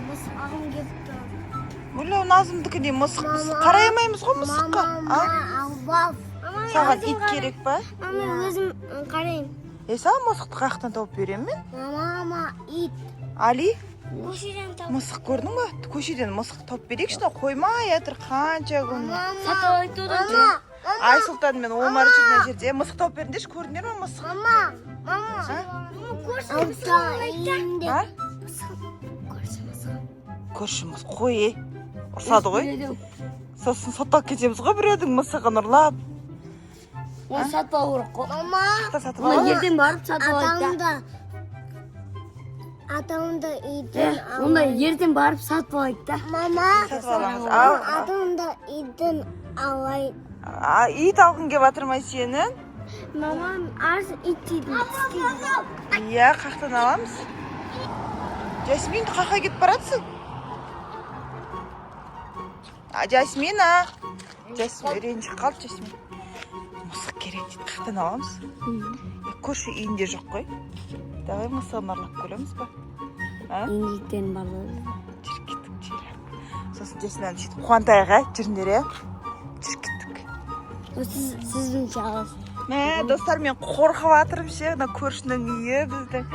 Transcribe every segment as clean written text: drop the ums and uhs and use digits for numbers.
мысық ағым кетті. Мүлі Назымдікі не мысық қараймаймыз ғой мысыққа. Саған ит керек па? Мама, өзім қарайын. Саған мысықты қаяқтан тауып берем мен? Мама, ит. Али? Көшеден тауып. Мысық көрдің ба? Көшеден мысық тауып берейікші, қоймай жатыр қанша күн. Сатып айтты одан. Айсұлтан мен Омар жүрген жерде мысық тауып беріңдерші, көрдіңдер ме мысық? Мама, Көрші мысық қой, ұрсады ғой. Сосын соттап кетеміз ғой біреудің мысығын ұрлап. Оны сатып алу керек қой. Мама, Сатып алу. ертең барып сатып алайық. Атауында итін алайық. Онда ертең барып сатып алайық та. Мама, Сатып аламыз. атауында итін алайық. Ит алғын кеп атырмай сенің? Мамам аз ит дейді. Иә, қақтан аламыз. Жасмин, қаққа кетіп баратсың? Жасмина. Жасмин, ренжіп қалды Жасмин. Мысық керек дейді, қақтан аламыз. Көрші үйінде жоқ қой. Давай мысығын ұрлап көреміз ба? Индиттен барлығы. Жүріп кеттік, жүріп. Сосын Жасминаны сөйтіп қуантайық, жүріндер, жүріп кеттік. Сіздің шағыз. Достармен қорқып атырып ше, көршінің үйі біздің.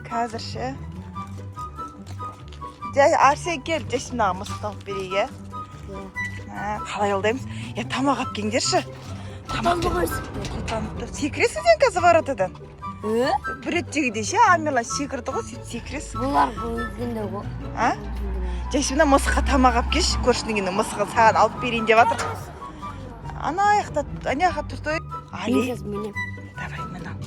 Қазір ше. Арсен кел, Жасминаға мысық тауып берейік, қалай алдаймыз? Тамақ алып келіңдерші. Тамақ құлтаныпты. Секіресің сен қазір воротадан? Бір рет жегеде ше, Амила секірді ғой, сөйтіп секіресің. Бұлар өткенде ғой. Жасмина мысыққа тамақ алып келші, көршінің мысығын саған алып берейін деп жатыр. Ана аяқта, аняға тұрды. Али, давай мен ал.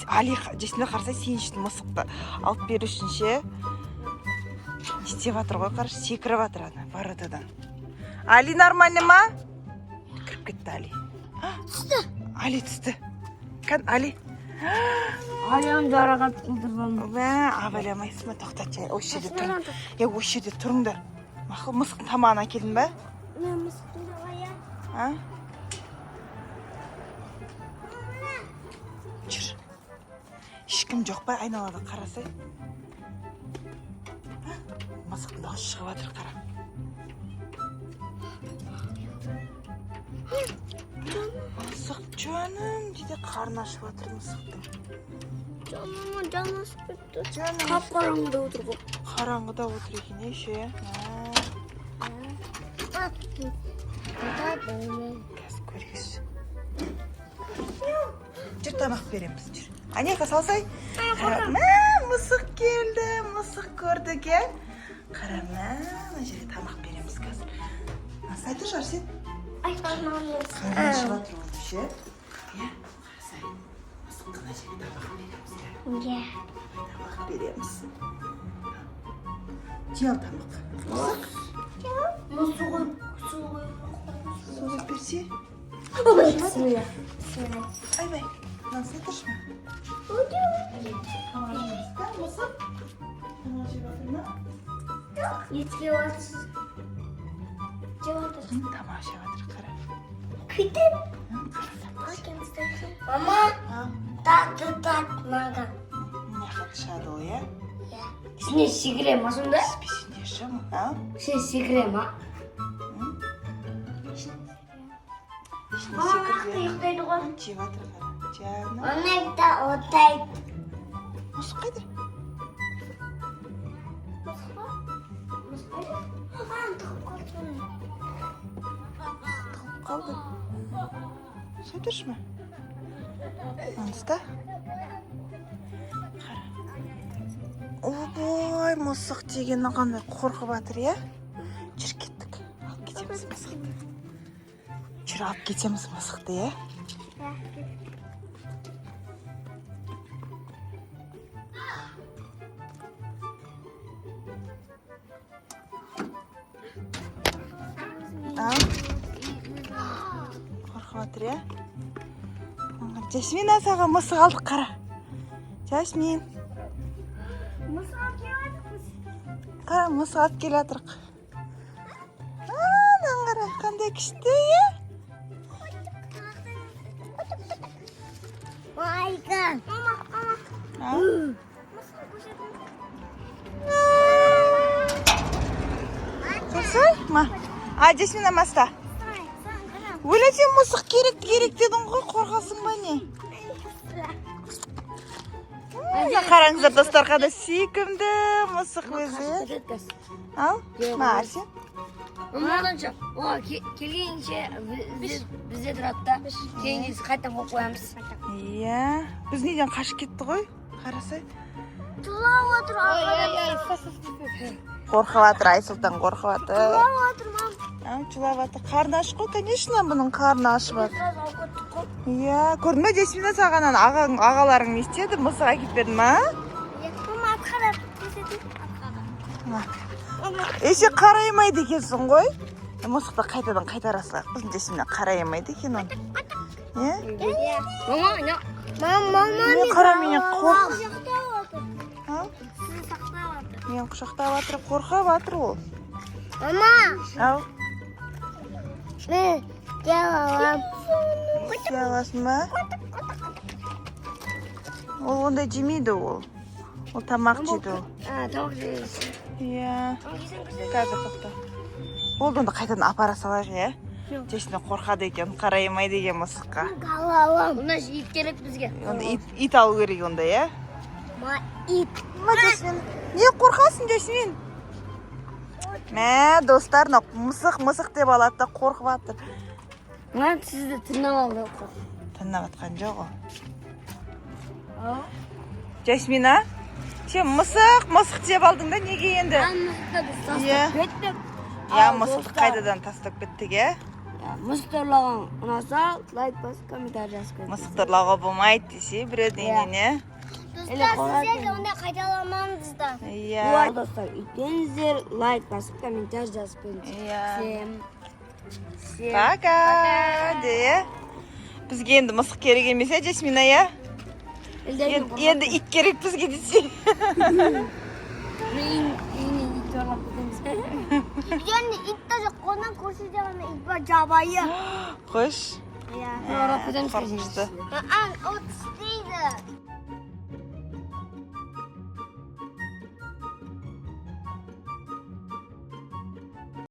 Али, Жасмина қарсай сен үшін мысықты алып беру үшін ше. Не істеп жатыр ғой, қарашы, секіріп жатыр ана воротадан. Али нормально ма? Кіріп кетті Али. Түсті. Али түсті. Али. Алиян жарағат қылдырбам. Абайламайсың ба? Тоқтат жай. Осы жерде тұрың. Осы жерде тұрыңдар. Мақыл, мысықтың тамағын әкелдің ба? Мен мысықтың тамағын. Жүр. Ешкім жоқ па? Айналада қарасай. Мысықтың дауысы шығып жатыр, қара. Мысық жаным дейді, қарны ашып жатыр мысықтың. Жаны ашып кетті. Жаным. Қап-қараңғыда отыр ғой. Қараңғыда отыр екен, ше. Қазір көрейікші. Жүр, тамақ береміз, жүр. Анеқа салсай. Мысық келді, мысық көрді ке. Қарама, мына жерге тамақ береміз қазір. Насайды жарсен. Қарны ашып жатыр ол ше. Қарасай. Мысыққа мына жерге тамақ береміз. Тамақ береміз. Жел тамақ. Мысық. Соғып берсе. Айбай, насай тұршма. Мысық. Тамақ жеп жатыр ма? Етке батсыз. Тамақ жеп жатыр, қара. Күйтіп. Мама, татты маған. Не қатшады ол, е? Сіне секіре ма сонда? Спесінде шым, Сен секіре ма? Мама, ұйықтайды ғой. Жеп жатыр, қара. Жаным. Оны да отайды. Мысық қайда? Қалды. Сай тұршма. Анысты. Қара. Обой, мысық дегені қандай қорқып жатыр, е? Жүр кеттік. Алып кетеміз мысықты. Жүр алып кетеміз мысықты, е? Қорқып жатыр, е? Жасмин, саған мысық алдық, қара. Жасмин. Мысық алып келіп Қара, мысық алып келіп жатырық. Анан қара, қандай күшті, е? Майка. Мама. ма Жасмина маста өле сен мысық керек дедің ғой қорқасың ба не қараңыздар достар қандай сүйкімді мысық өзі ал Арсен Onlardanca келгенше бізде тұрады да кейін қайтадан қойып қоямыз. Иә, біз неден қашып кетті ғой? Қарасай. Жылап отыр. Қорқып жатыр, Айсұлтан қорқып жатыр. Жылап отыр, мам. Жылап жатыр. Қарны ашық қой, конечно, бұның қарны ашып жатыр. Иә, көрдің бе, Жасмина саған ағаларың не істеді? Мысық әкеліп берді ма? Мама атқарады. Есе қараймайды екенсің ғой? Мысықты қайтадан қайтара салайық. Біздің Жасмина қараймайды екен оны. Иә? Мама, Не қара менен қорқып. Сізді сақтап отыр. Мен құшақтап жатыр, қорқып жатыр ол. Мама, Ау, мен жалалам. істей аласың ба? Ол ондай жемейді ол. Ол тамақ жейді ол. Тамақ жейсің. Иә. Қазір тоқта. Болды онда қайтадан апара салайық, иә? Жасмина қорқады екен, қараймайды екен мысыққа. Жалалам. Онда ит керек бізге. Онда ит алу керек онда, иә? Ит. Жасмин, не қорқасың, Жасмин? Мә, достар, мысық деп алады да қорқып жатыр. Мен сізді тырнап алды. Тырнап атқан жоқ ол. Жасмина, сен мысық деп алдың да, неге енді? Мысықты біз тастап кеттік. Иә, мысықты қайтадан тастап кеттік, иә? Мысықты ұрлаған ұнаса, лайк басып, комментарий жазып кетіңіз. Мысықты ұрлауға болмайды десе, біреуден, иә? Достар, сіздер де онда қайталамаңыздар. Иә. Достар, үйтпеңіздер, лайк басып, комментарий жазып кетіңіз. Иә. Всем Пока! Де. Бізге енді мысық керек емес, иә, Жасмина, иә? Енді ит керек бізге десе. Үйден ит та жоқ, қолынан көрсе де ғана ит бар жабайы. Қош. Иә. Орап кетеміз. Қорқышты. От істейді.